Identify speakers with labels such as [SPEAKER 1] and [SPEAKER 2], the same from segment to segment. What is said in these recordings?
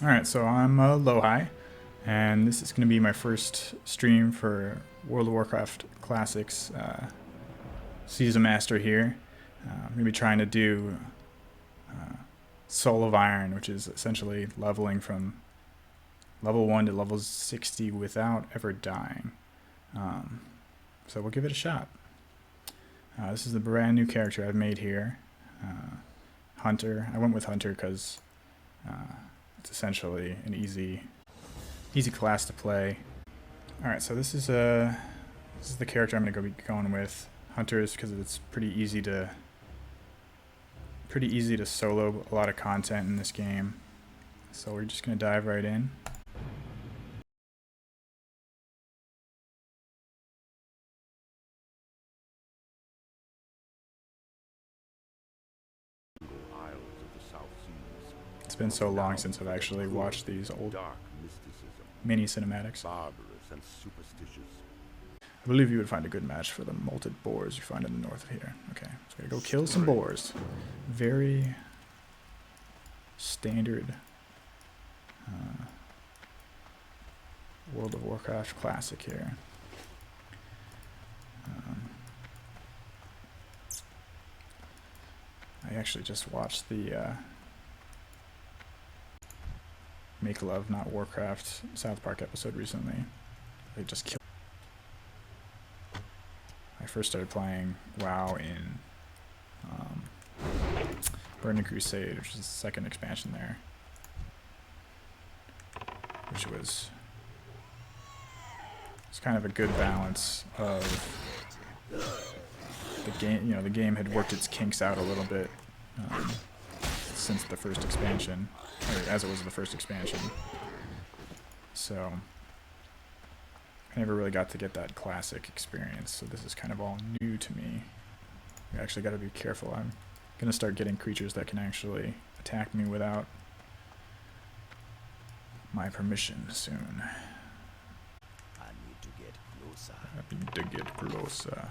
[SPEAKER 1] Alright, so I'm Lohi, and this is going to be my first stream for World of Warcraft Classics Season Master here. I'm going to be trying to do Soul of Iron, which is essentially leveling from level 1 to level 60 without ever dying. So we'll give it a shot. This is the brand new character I've made here, Hunter. I went with Hunter because it's essentially an easy class to play. Alright, so this is the character I'm going to be going with. Hunter is because it's pretty easy to solo a lot of content in this game. So we're just going to dive right in. It's been so long since I've actually watched these old mini cinematics. I believe you would find a good match for the molted boars you find in the north of here. Okay, so gotta go kill some boars. Very standard World of Warcraft classic here. I actually just watched the Make Love Not Warcraft South Park episode recently. They just killed. I first started playing WoW in Burning Crusade, which is the second expansion there, which was it's kind of a good balance of the game. You know, the game had worked its kinks out a little bit since the first expansion, or as it was the first expansion. So I never really got to get that classic experience, so this is kind of all new to me. I actually got to be careful. I'm going to start getting creatures that can actually attack me without my permission soon.
[SPEAKER 2] I need to get closer.
[SPEAKER 1] I need to get closer.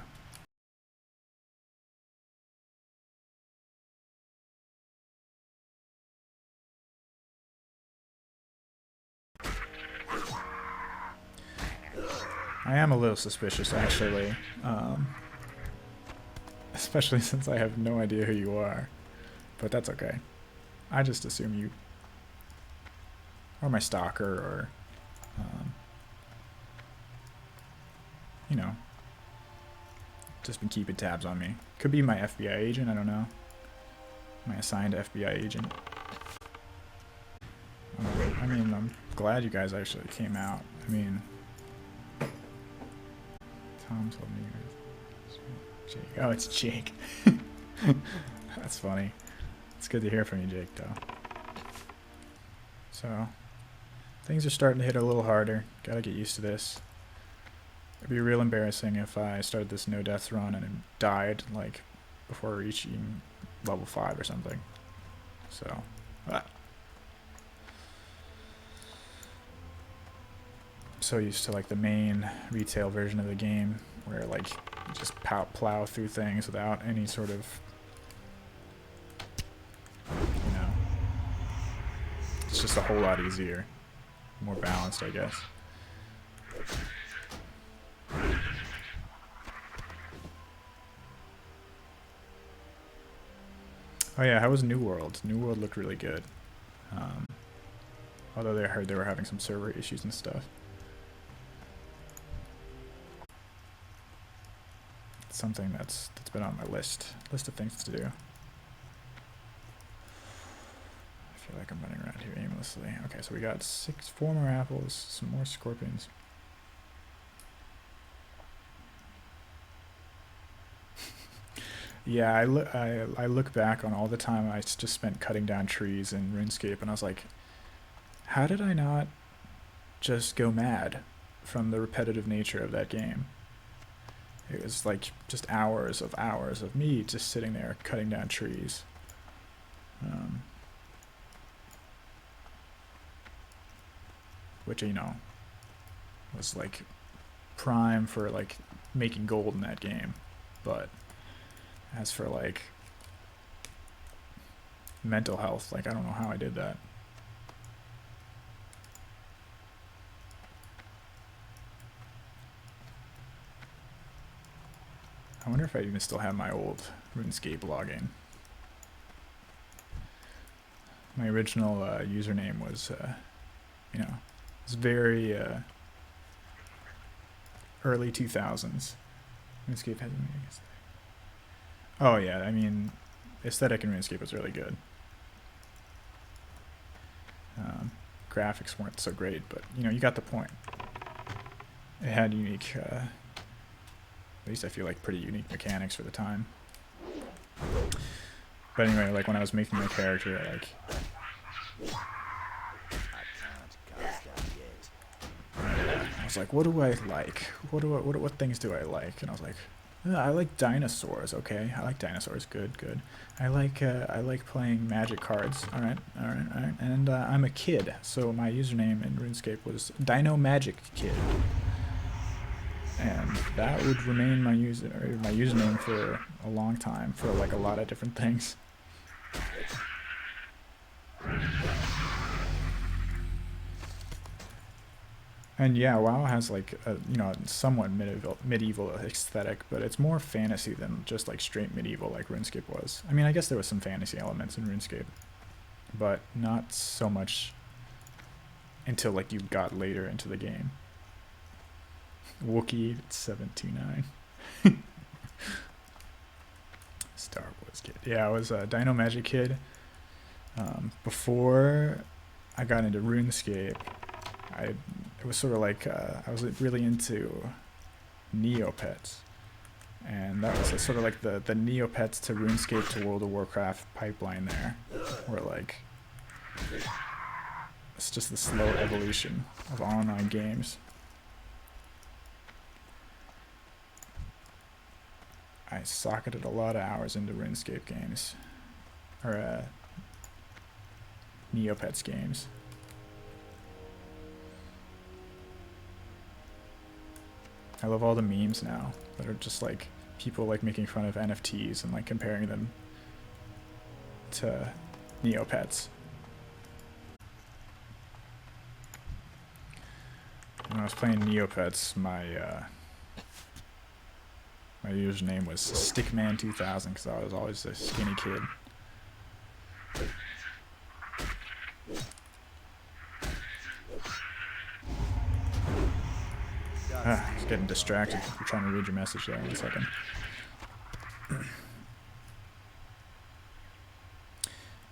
[SPEAKER 1] I am a little suspicious, actually, especially since I have no idea who you are, but that's okay. I just assume you are my stalker, or, you know, just been keeping tabs on me. Could be my FBI agent, I don't know. My assigned FBI agent. I mean, I'm glad you guys actually came out. I mean, Tom told me Jake. Oh, it's Jake. That's funny. It's good to hear from you, Jake, though. So, things are starting to hit a little harder. Gotta get used to this. It'd be real embarrassing if I started this no deaths run and died, like, before reaching level 5 or something. So, so used to like the main retail version of the game where like you just plow through things without any sort of, you know, it's just a whole lot easier, more balanced, I guess. Oh yeah, how was New World? New World looked really good, although I heard they were having some server issues and stuff. Something that's been on my list of things to do. I feel like I'm running around here aimlessly. Okay, so we got 4 more apples, some more scorpions. Yeah, I look back on all the time I just spent cutting down trees in RuneScape, and I was like, how did I not just go mad from the repetitive nature of that game? It was like just hours of me just sitting there cutting down trees. Which, you know, was like prime for like making gold in that game. But as for like mental health, like I don't know how I did that. I wonder if I even still have my old RuneScape login. My original username was, you know, it was very early 2000s. RuneScape has an aesthetic. Oh yeah, I mean, aesthetic in RuneScape was really good. Graphics weren't so great, but you know, you got the point. It had unique, at least I feel like pretty unique mechanics for the time. But anyway, like when I was making my character, like I was like, what do I like? What things do I like? And I was like, I like dinosaurs. Okay, I like dinosaurs. Good, good. I like playing Magic cards. All right. And I'm a kid, so my username in RuneScape was Dino Magic Kid, and that would remain my username for a long time for like a lot of different things. And yeah, WoW has like a, you know, somewhat medieval aesthetic, but it's more fantasy than just like straight medieval like RuneScape was. I mean, I guess there was some fantasy elements in RuneScape, but not so much until like you got later into the game. Wookiee 729. Star Wars Kid. Yeah, I was a Dino Magic Kid. Before I got into RuneScape, it was sort of like I was really into Neopets, and that was sort of like the Neopets to RuneScape to World of Warcraft pipeline there, where like it's just the slow evolution of online games. I socketed a lot of hours into RuneScape games, or Neopets games. I love all the memes now that are just like people like making fun of NFTs and like comparing them to Neopets. When I was playing Neopets, my username was Stickman2000 because I was always a skinny kid. I was getting distracted. I'm trying to read your message there. 1 second.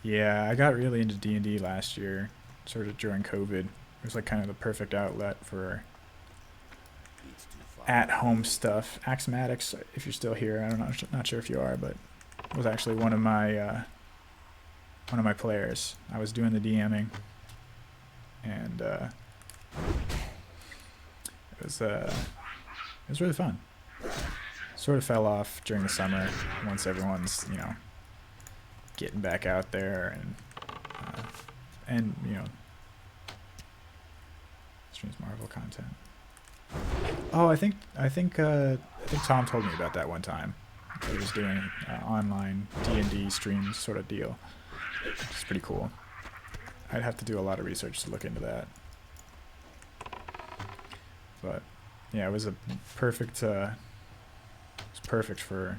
[SPEAKER 1] Yeah, I got really into D&D last year, sort of during COVID. It was like kind of the perfect outlet for at-home stuff. Axmatics, if you're still here, I don't know, not sure if you are, but was actually one of my players. I was doing the DMing, and it was really fun. Sort of fell off during the summer once everyone's, you know, getting back out there and you know, streams Marvel content. Oh, I think Tom told me about that one time. He was doing online D&D streams sort of deal. It's pretty cool. I'd have to do a lot of research to look into that. But yeah, it was a perfect. It was perfect for,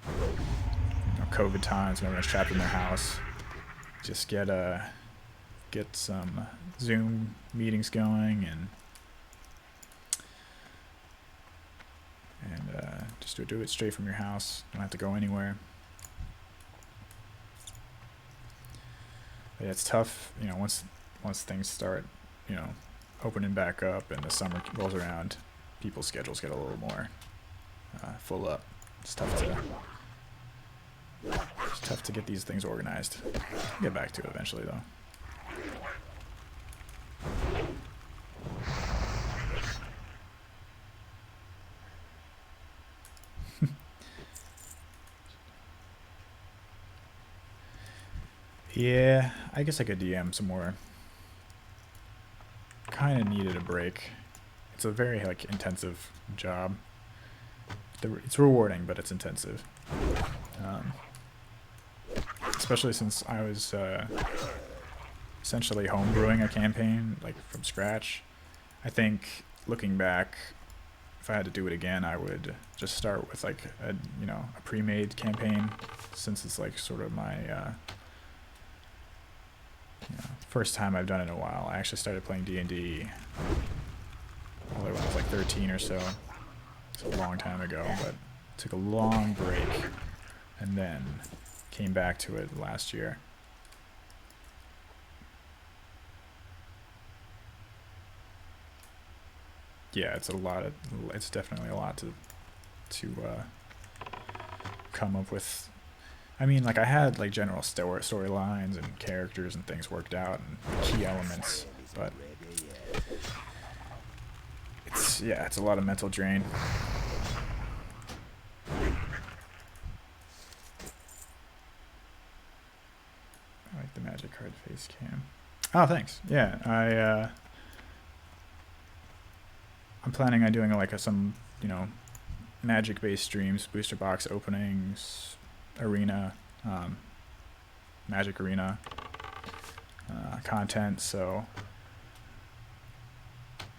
[SPEAKER 1] you know, COVID times when everyone's trapped in their house. Just get some Zoom meetings going and just do it straight from your house. Don't have to go anywhere. But yeah, it's tough, you know, once things start, you know, opening back up and the summer rolls around, people's schedules get a little more full up. It's tough to get these things organized. I'll get back to it eventually, though. Yeah, I guess I could DM some more. Kind of needed a break. It's a very like intensive job. It's rewarding, but it's intensive. Especially since I was essentially homebrewing a campaign like from scratch. I think looking back, if I had to do it again, I would just start with like a a pre-made campaign, since it's like sort of my first time I've done it in a while. I actually started playing D&D when I was like 13 or so. It's a long time ago, but took a long break and then came back to it last year. Yeah, it's definitely a lot to come up with. I mean, like, I had like general storylines and characters and things worked out and key elements, but it's a lot of mental drain. I like the magic card face cam. Oh, thanks. Yeah, I'm planning on doing like some magic based streams, booster box openings, arena, magic arena content, so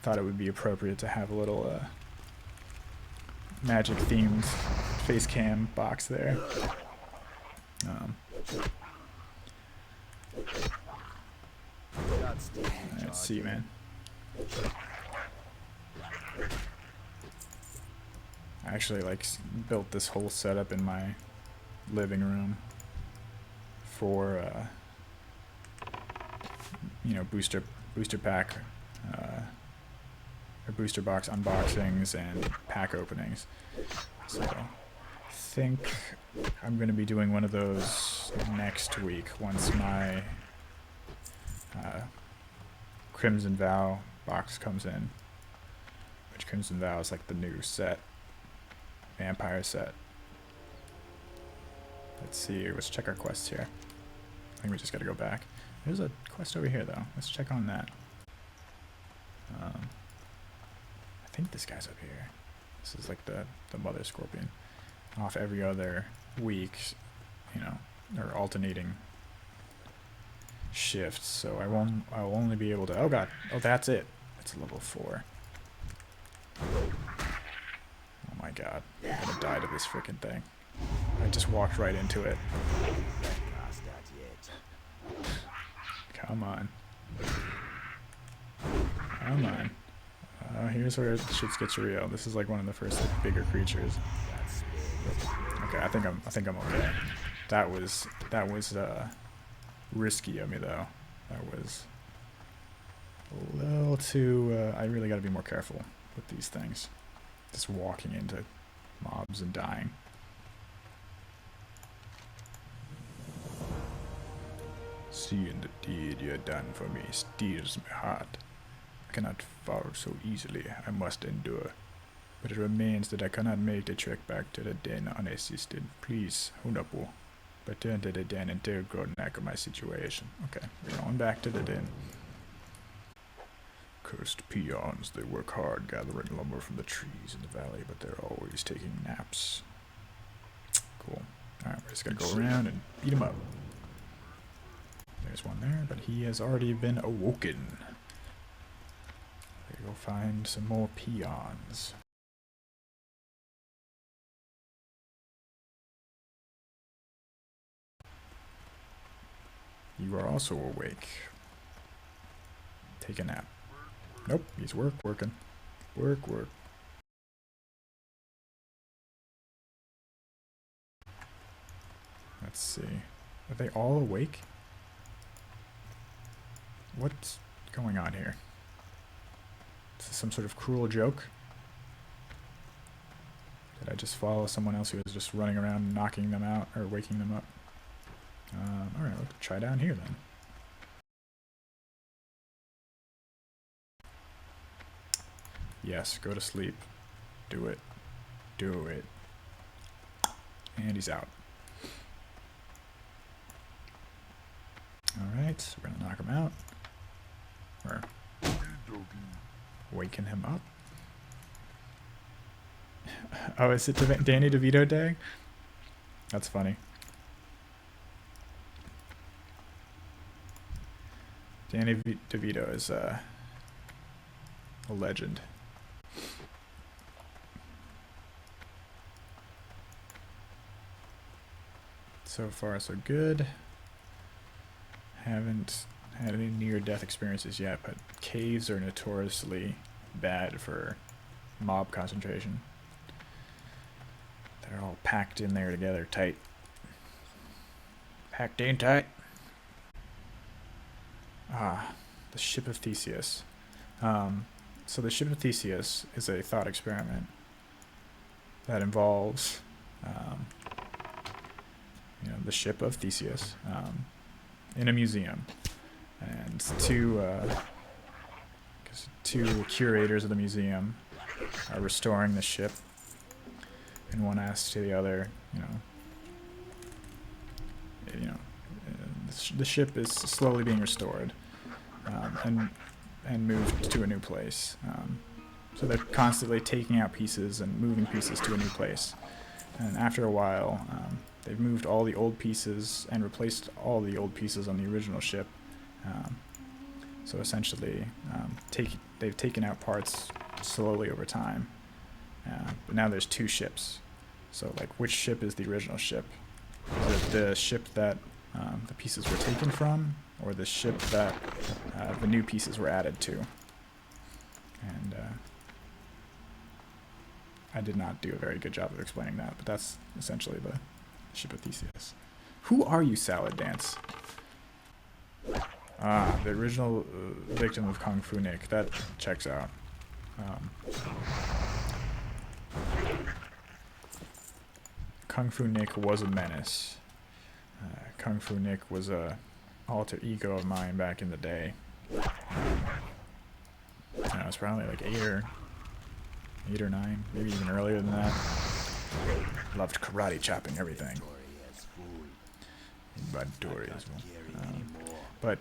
[SPEAKER 1] thought it would be appropriate to have a little magic themed face cam box there. Let's see, man. I actually like built this whole setup in my living room for booster pack or booster box unboxings and pack openings. So I think I'm going to be doing one of those next week once my Crimson Vow box comes in, which Crimson Vow is like the new set, vampire set. Let's see, let's check our quests here. I think we just gotta go back. There's a quest over here though. Let's check on that. I think this guy's up here. This is like the mother scorpion. Off every other week, or alternating shifts. So I'll only be able to, oh god, oh that's it. It's level 4. Oh my god, I'm gonna die to this freaking thing. I just walked right into it. Come on. Come on. Here's where shit gets real. This is like one of the first bigger creatures. Okay, I think I'm okay. That was risky of me though. That was a little too. I really got to be more careful with these things. Just walking into mobs and dying. Seeing the deed you have done for me steels my heart. I cannot fall so easily. I must endure. But it remains that I cannot make the trek back to the den unassisted. Please, Hunapu, return to the den and tell Grodnak my situation. Okay, we're going back to the den. Cursed peons, they work hard gathering lumber from the trees in the valley, but they're always taking naps. Cool. Alright, we're just gonna go around and beat him up. There's one there, but he has already been awoken. We're gonna go find some more peons. You are also awake. Take a nap. Nope, he's working. Work. Let's see. Are they all awake? What's going on here? Is this some sort of cruel joke? Did I just follow someone else who was just running around knocking them out or waking them up? Alright, let's try down here then. Yes, go to sleep. Do it. Do it. And he's out. Alright, we're gonna knock him out. Or waken him up. Oh, is it Danny DeVito Day? That's funny. Danny DeVito is a legend. So far, so good. Haven't had any near-death experiences yet, but caves are notoriously bad for mob concentration. They're all packed in there together, tight. Packed in tight. Ah, the Ship of Theseus. So the Ship of Theseus is a thought experiment that involves, the Ship of Theseus in a museum, and two curators of the museum are restoring the ship, and one asks to the other, the ship is slowly being restored, and moved to a new place. So they're constantly taking out pieces and moving pieces to a new place. And after a while, they've moved all the old pieces and replaced all the old pieces on the original ship. So essentially, they've taken out parts slowly over time. But now there's two ships. So, like, which ship is the original ship? Is it the ship that the pieces were taken from, or the ship that the new pieces were added to? And I did not do a very good job of explaining that, but that's essentially the Ship of Theseus. Who are you, Salad Dance? Ah, the original victim of Kung Fu Nick. That checks out. Kung Fu Nick was a menace. Kung Fu Nick was a alter ego of mine back in the day. I was probably like 8 or 9, maybe even earlier than that. Loved karate chopping everything. Inventory as well. But,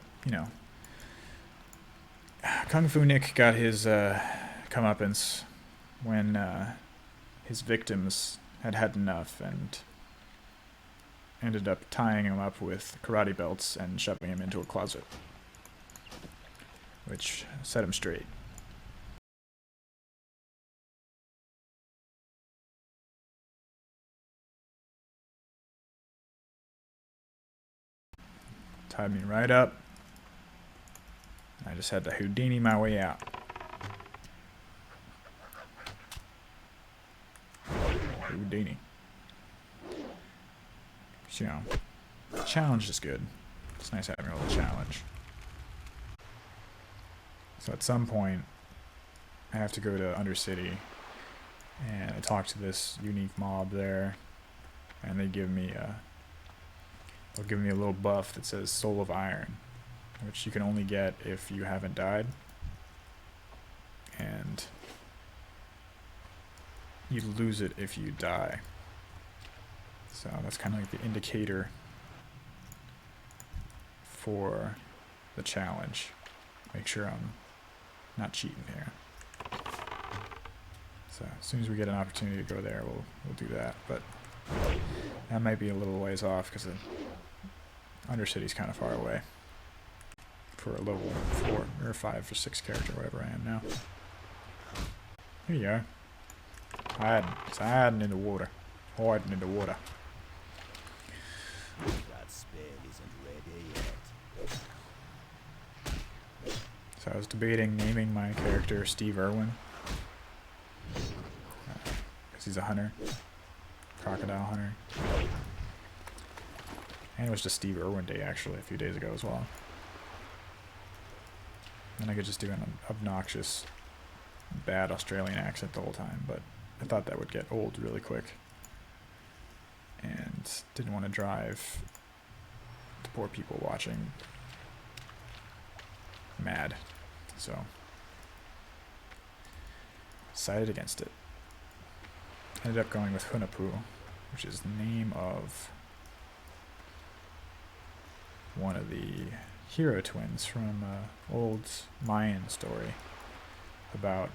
[SPEAKER 1] Kung Fu Nick got his comeuppance when his victims had had enough and ended up tying him up with karate belts and shoving him into a closet, which set him straight. Tied me right up. I just had to Houdini my way out. Houdini. Challenge is good. It's nice having a little challenge. So at some point, I have to go to Undercity, and I talk to this unique mob there, and they'll give me a little buff that says Soul of Iron, which you can only get if you haven't died, and you lose it if you die. So that's kind of like the indicator for the challenge. Make sure I'm not cheating here. So as soon as we get an opportunity to go there, we'll do that. But that might be a little ways off because Undercity's kind of far away for a level 4 or 5 or 6 character, whatever I am now. Here you are. Hiding in the water. Hiding in the water.
[SPEAKER 2] That spell isn't ready yet.
[SPEAKER 1] So I was debating naming my character Steve Irwin, because he's a hunter, crocodile hunter. And it was just Steve Irwin Day actually a few days ago as well. And I could just do an obnoxious, bad Australian accent the whole time, but I thought that would get old really quick. And didn't want to drive the poor people watching mad. So decided against it. Ended up going with Hunahpu, which is the name of one of the hero twins from an old Mayan story about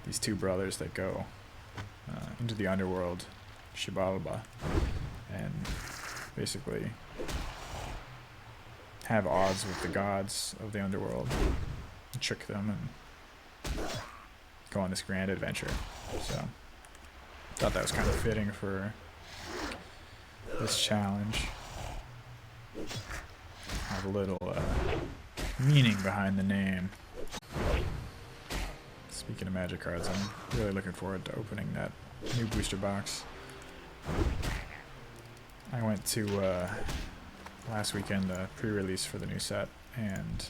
[SPEAKER 1] these two brothers that go into the underworld, Xibalba, and basically have odds with the gods of the underworld, and trick them, and go on this grand adventure. So thought that was kind of fitting for this challenge. Have a little meaning behind the name. Speaking of magic cards, I'm really looking forward to opening that new booster box. I went to last weekend the pre-release for the new set and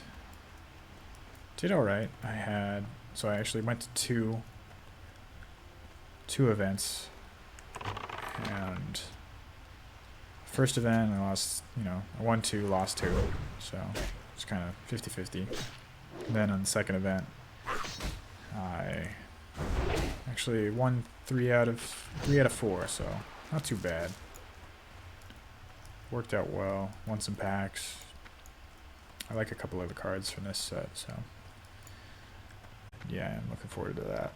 [SPEAKER 1] did alright. I actually went to two events, and first event I lost, I won 2, lost 2, so it's kind of 50-50. Then on the second event I actually won 3 out of 4, so not too bad. Worked out well, won some packs. I like a couple of the cards from this set, so yeah, I'm looking forward to that.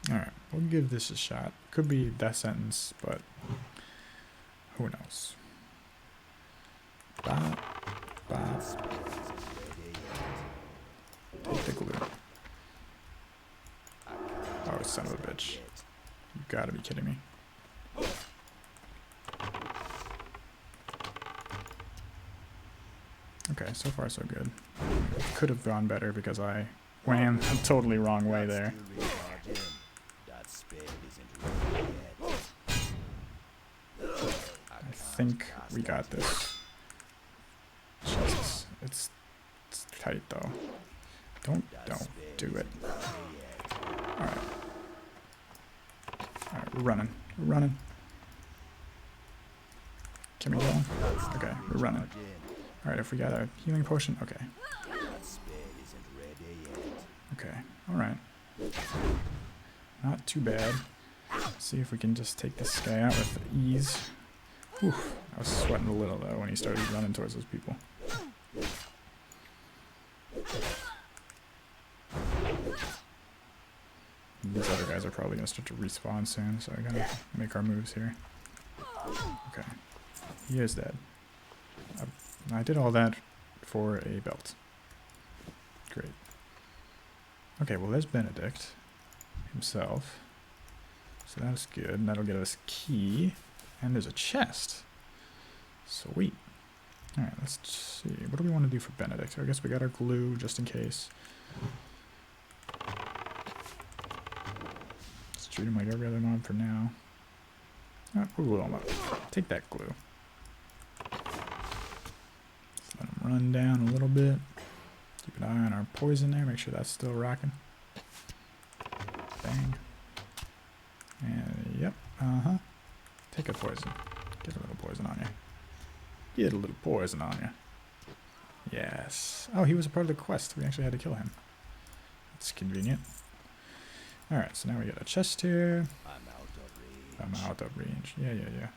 [SPEAKER 1] Alright, we'll give this a shot. Could be Death Sentence, but who knows. Bop, bop. Take the glue. Oh, son of a bitch. You gotta be kidding me. Okay, so far so good. Could have gone better because I went a totally wrong way there. I think we got this. Jesus, it's tight though. Don't do it. Alright. Alright, we're running. Can we go? Okay, we're running. Alright, if we got a healing potion, okay. Okay, alright. Not too bad. Let's see if we can just take this guy out with ease. Whew, I was sweating a little though when he started running towards those people. These other guys are probably going to start to respawn soon, so I gotta make our moves here. Okay, he is dead. I did all that for a belt. Great. Okay, well there's Benedict himself. So that's good. And that'll get us key. And there's a chest. Sweet. Alright, let's see. What do we want to do for Benedict? I guess we got our glue just in case. Let's treat him like every other mob for now. Oh, we'll glue him up. Take that glue. Let him run down a little bit. Keep an eye on our poison there. Make sure that's still rocking. Bang. And yep. Take a poison. Get a little poison on you. Get a little poison on you. Yes. Oh, he was a part of the quest. We actually had to kill him. That's convenient. Alright, so now we got a chest here. I'm out of range. Yeah.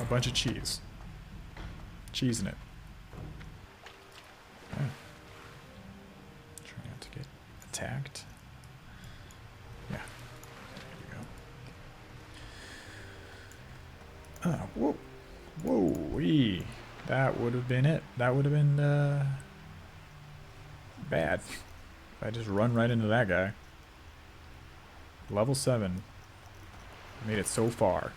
[SPEAKER 1] A bunch of cheese. Cheese in it. Yeah. Try not to get attacked. Yeah. There we go. Whoa. Whoa-wee. That would have been it. That would have been bad. If I just run right into that guy. Level 7. Made it so far.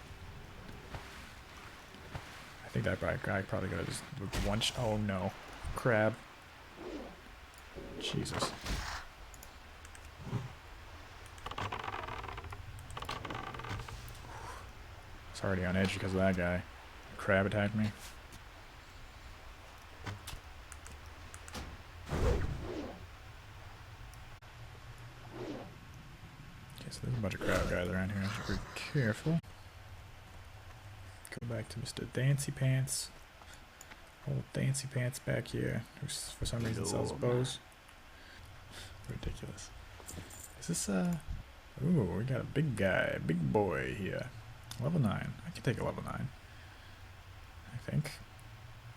[SPEAKER 1] I think that guy probably got just one. Oh no. Crab. Jesus. It's already on edge because of that guy. Crab attacked me. Okay, so there's a bunch of crab guys around here. I should be careful. Go back to Mr. Dancy Pants. Old Dancy Pants back here, who for some reason sells bows. Ridiculous. Is this ooh, we got a big guy, big boy here. Level 9. I can take a level 9. I think.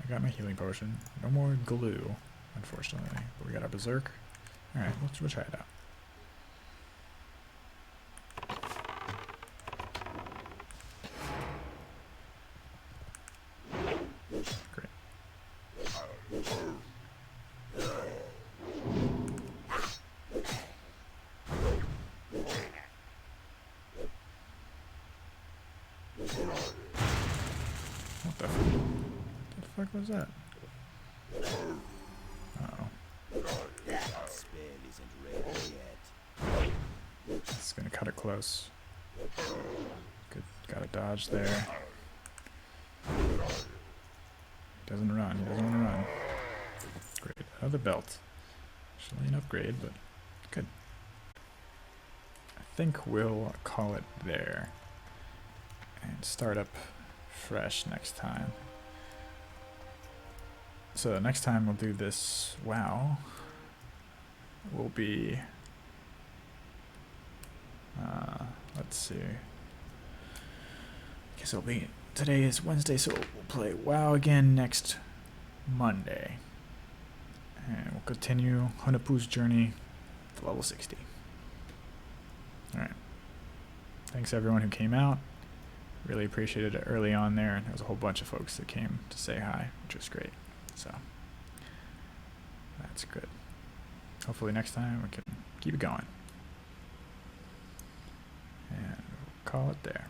[SPEAKER 1] I got my healing potion. No more glue, unfortunately. But we got our berserk. Alright, we'll try it out. Great. What the fuck was that? Uh-oh.
[SPEAKER 2] That spell isn't ready yet.
[SPEAKER 1] It's gonna cut it close. Good, gotta dodge there. Doesn't run, he doesn't want to run. Great, another belt. Actually an upgrade, but good. I think we'll call it there. And start up fresh next time. So next time we'll do this WoW. Will be let's see. Guess it'll be today is Wednesday, so we'll play WoW again next Monday. And we'll continue Hunapu's journey to level 60. Alright. Thanks everyone who came out. Really appreciated it early on there, and there was a whole bunch of folks that came to say hi, which was great. So that's good. Hopefully next time we can keep it going. And we'll call it there.